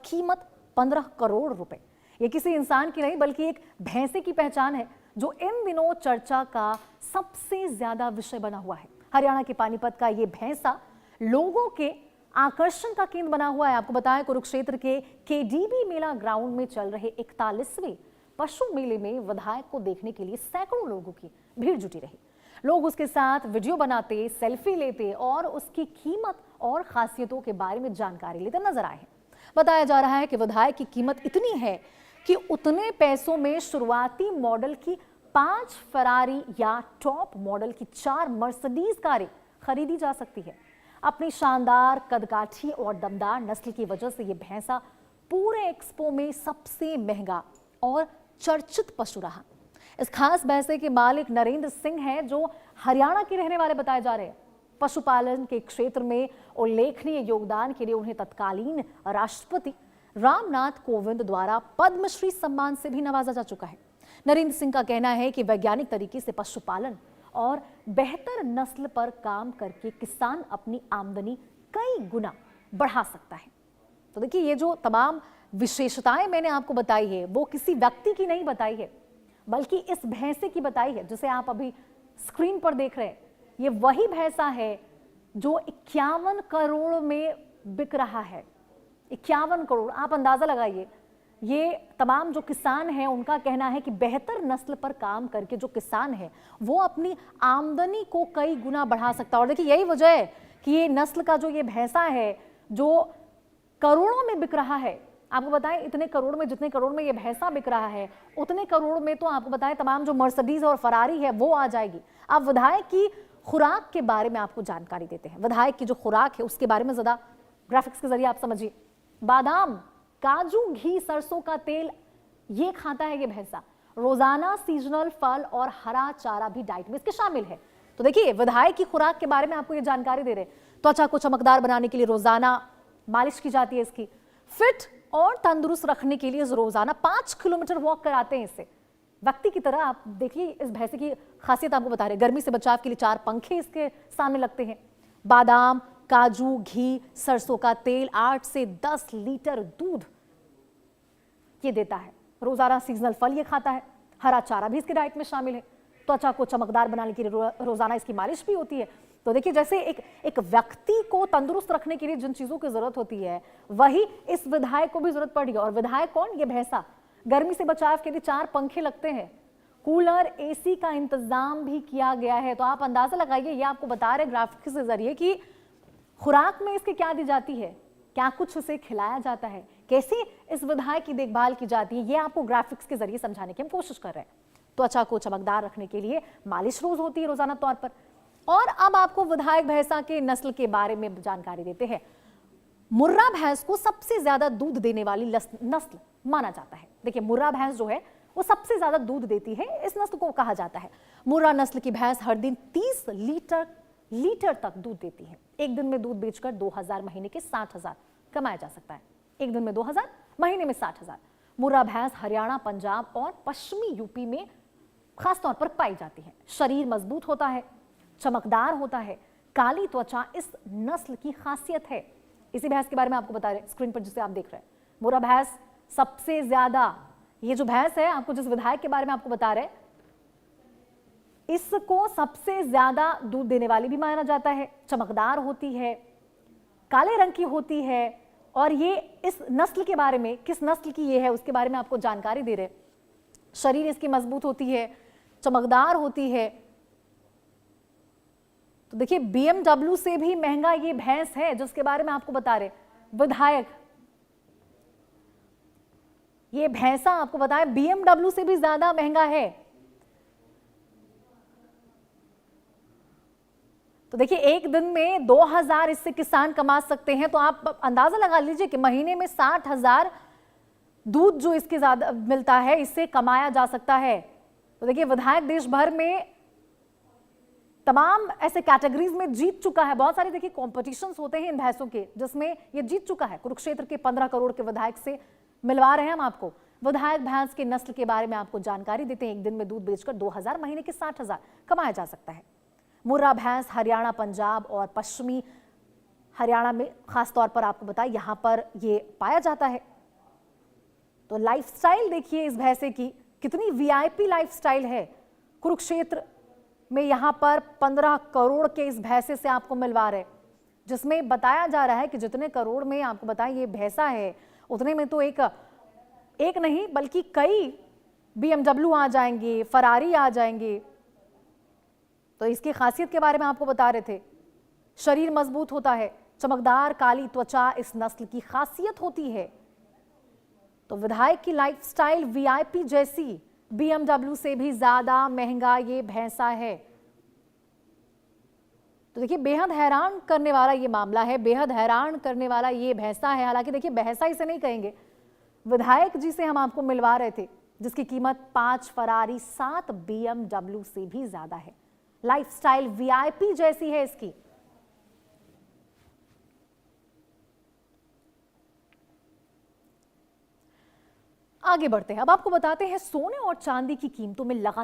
कीमत 15 करोड़ रुपए। ये किसी इंसान की नहीं बल्कि एक भैंसे की पहचान है जो इन दिनों चर्चा का सबसे ज्यादा विषय बना हुआ है। हरियाणा के पानीपत का ये भैंसा लोगों के आकर्षण का केंद्र बना हुआ है। आपको बताएं, कुरुक्षेत्र के केडीबी मेला ग्राउंड में चल रहे 41वें पशु मेले में विधायक को देखने के लिए सैकड़ों लोगों की भीड़ जुटी रही। लोग उसके साथ वीडियो बनाते, सेल्फी लेते और उसकी कीमत और खासियतों के बारे में जानकारी लेते नजर आए हैं। बताया जा रहा है कि विधायक की कीमत इतनी है कि उतने पैसों में शुरुआती मॉडल की 5 फरारी या टॉप मॉडल की 4 मर्सिडीज कारें खरीदी जा सकती है। अपनी शानदार कदकाठी और दमदार नस्ल की वजह से यह भैंसा पूरे एक्सपो में सबसे महंगा और चर्चित पशु रहा। इस खास भैंसे के मालिक नरेंद्र सिंह हैं जो हरियाणा के रहने वाले बताए जा रहे हैं। पशुपालन के क्षेत्र में उल्लेखनीय योगदान के लिए उन्हें तत्कालीन राष्ट्रपति रामनाथ कोविंद द्वारा पद्मश्री सम्मान से भी नवाजा जा चुका है। नरेंद्र सिंह का कहना है कि वैज्ञानिक तरीके से पशुपालन और बेहतर नस्ल पर काम करके किसान अपनी आमदनी कई गुना बढ़ा सकता है। तो देखिए, ये जो तमाम विशेषताएं मैंने आपको बताई है वो किसी व्यक्ति की नहीं बताई है बल्कि इस भैंसे की बताई है जिसे आप अभी स्क्रीन पर देख रहे हैं। ये वही भैंसा है जो 51 करोड़ में बिक रहा है। 51 करोड़, आप अंदाजा लगाइए। ये तमाम जो किसान हैं उनका कहना है कि बेहतर नस्ल पर काम करके जो किसान है वो अपनी आमदनी को कई गुना बढ़ा सकता है। और देखिए, यही वजह है कि ये नस्ल का जो ये भैंसा है जो करोड़ों में बिक रहा है। आपको बताएं, इतने करोड़ में, जितने करोड़ में ये भैंसा बिक रहा है उतने करोड़ में तो आपको बताएं तमाम जो मर्सिडीज और फरारी है वो आ जाएगी। आप विधायक की खुराक के बारे में आपको जानकारी देते हैं। विधायक की जो खुराक है उसके बारे में ज्यादा ग्राफिक्स के जरिए आप समझिए। बादाम, काजू, घी, सरसों का तेल ये खाता है ये भैंसा। रोजाना सीजनल फल और हरा चारा भी डाइट में इसके शामिल है। तो देखिए, विधायक की खुराक के बारे में आपको ये जानकारी दे रहे हैं। त्वचा को चमकदार बनाने के लिए रोजाना मालिश की जाती है इसकी। फिट और तंदुरुस्त रखने के लिए रोजाना 5 किलोमीटर वॉक कराते हैं इससे। व्यक्ति की तरह आप देखिए, इस भैंसे की खासियत आपको बता रहे। गर्मी से बचाव के लिए 4 पंखे इसके सामने लगते हैं। बादाम, काजू, घी, सरसों का तेल, 8 से 10 लीटर दूध ये देता है। रोजाना सीजनल फल ये खाता है। हरा चारा भी इसके डाइट में शामिल है। त्वचा को चमकदार बनाने के लिए रोजाना इसकी मालिश भी होती है। तो देखिए, जैसे एक व्यक्ति को तंदुरुस्त रखने के लिए जिन चीजों की जरूरत होती है वही इस विधायक को भी जरूरत पड़ी है। और विधायक कौन? ये भैंसा। गर्मी से बचाव के लिए 4 पंखे लगते हैं। कूलर, एसी का इंतजाम भी किया गया है। तो आप अंदाजा लगाइए, ये आपको बता रहे ग्राफिक्स के जरिए कि खुराक में इसके क्या दी जाती है, क्या कुछ उसे खिलाया जाता है, कैसे इस विधायक की देखभाल की जाती है, ये आपको ग्राफिक्स के जरिए समझाने की हम कोशिश कर रहे हैं। त्वचा को चमकदार रखने के लिए मालिश रोज होती है रोजाना तौर पर। और अब आपको विधायक भैंसा के नस्ल के बारे में जानकारी देते हैं। मुर्रा भैंस को सबसे ज्यादा दूध देने वाली नस्ल माना जाता है। देखिए, मुर्रा भैंस जो है वो सबसे ज्यादा दूध देती है, इस नस्ल को कहा जाता है। मुर्रा नस्ल की भैंस हर दिन 30 लीटर तक दूध देती है। एक दिन में दूध बेचकर 2000, महीने के 60,000 कमाया जा सकता है। एक दिन में 2000, महीने में 60,000। मुर्रा भैंस हरियाणा, पंजाब और पश्चिमी यूपी में खासतौर पर पाई जाती है। शरीर मजबूत होता है, चमकदार होता है। काली त्वचा इस नस्ल की खासियत है। इसी भैंस के बारे में आपको बता रहे स्क्रीन पर जिसे आप देख रहे हैं। मुर्रा भैंस सबसे ज्यादा, ये जो भैंस है आपको जिस विधायक के बारे में आपको बता रहे, इसको सबसे ज्यादा दूध देने वाली भी माना जाता है। चमकदार होती है, काले रंग की होती है। और ये इस नस्ल के बारे में, किस नस्ल की ये है उसके बारे में आपको जानकारी दे रहे। शरीर इसकी मजबूत होती है, चमकदार होती है। तो देखिए, BMW से भी महंगा ये भैंस है जिसके बारे में आपको बता रहे विधायक। ये भैंसा आपको बताएं BMW से भी ज्यादा महंगा है। तो देखिए, एक दिन में 2000 इससे किसान कमा सकते हैं। तो आप अंदाजा लगा लीजिए कि महीने में 60,000 दूध जो इसके ज्यादा मिलता है इससे कमाया जा सकता है। तो देखिए, विधायक देश भर में तमाम ऐसे कैटेगरीज में जीत चुका है। बहुत सारे देखिए कॉम्पिटिशन्स होते हैं इन भैंसों के जिसमें ये जीत चुका है। कुरुक्षेत्र के 15 करोड़ के विधायक से मिलवा रहे हैं हम आपको। विधायक भैंस के नस्ल के बारे में आपको जानकारी देते हैं। एक दिन में दूध बेचकर 2000, महीने के 60,000 कमाया जा सकता है। मुर्रा भैंस हरियाणा, पंजाब और पश्चिमी हरियाणा में खासतौर पर आपको बताया यहां पर ये पाया जाता है। तो लाइफस्टाइल देखिए इस भैंसे की, कितनी वीआईपी लाइफस्टाइल है। कुरुक्षेत्र में यहां पर 15 करोड़ के इस भैंसे से आपको मिलवा रहे, जिसमें बताया जा रहा है कि जितने करोड़ में आपको बताएं ये भैंसा है, उतने में तो एक नहीं बल्कि कई BMW आ जाएंगे, फरारी आ जाएंगे। तो इसकी खासियत के बारे में आपको बता रहे थे। शरीर मजबूत होता है, चमकदार काली त्वचा इस नस्ल की खासियत होती है। तो विधायक की लाइफस्टाइल वीआईपी जैसी, BMW से भी ज्यादा महंगा ये भैंसा है। तो देखिए बेहद हैरान करने वाला ये मामला है, बेहद हैरान करने वाला ये भैंसा है। हालांकि देखिए भैंसा इसे नहीं कहेंगे, विधायक जी से हम आपको मिलवा रहे थे, जिसकी कीमत 5 फरारी 7 BMW से भी ज्यादा है। लाइफस्टाइल वीआईपी जैसी है इसकी। आगे बढ़ते हैं, अब आपको बताते हैं सोने और चांदी की कीमतों में लगातार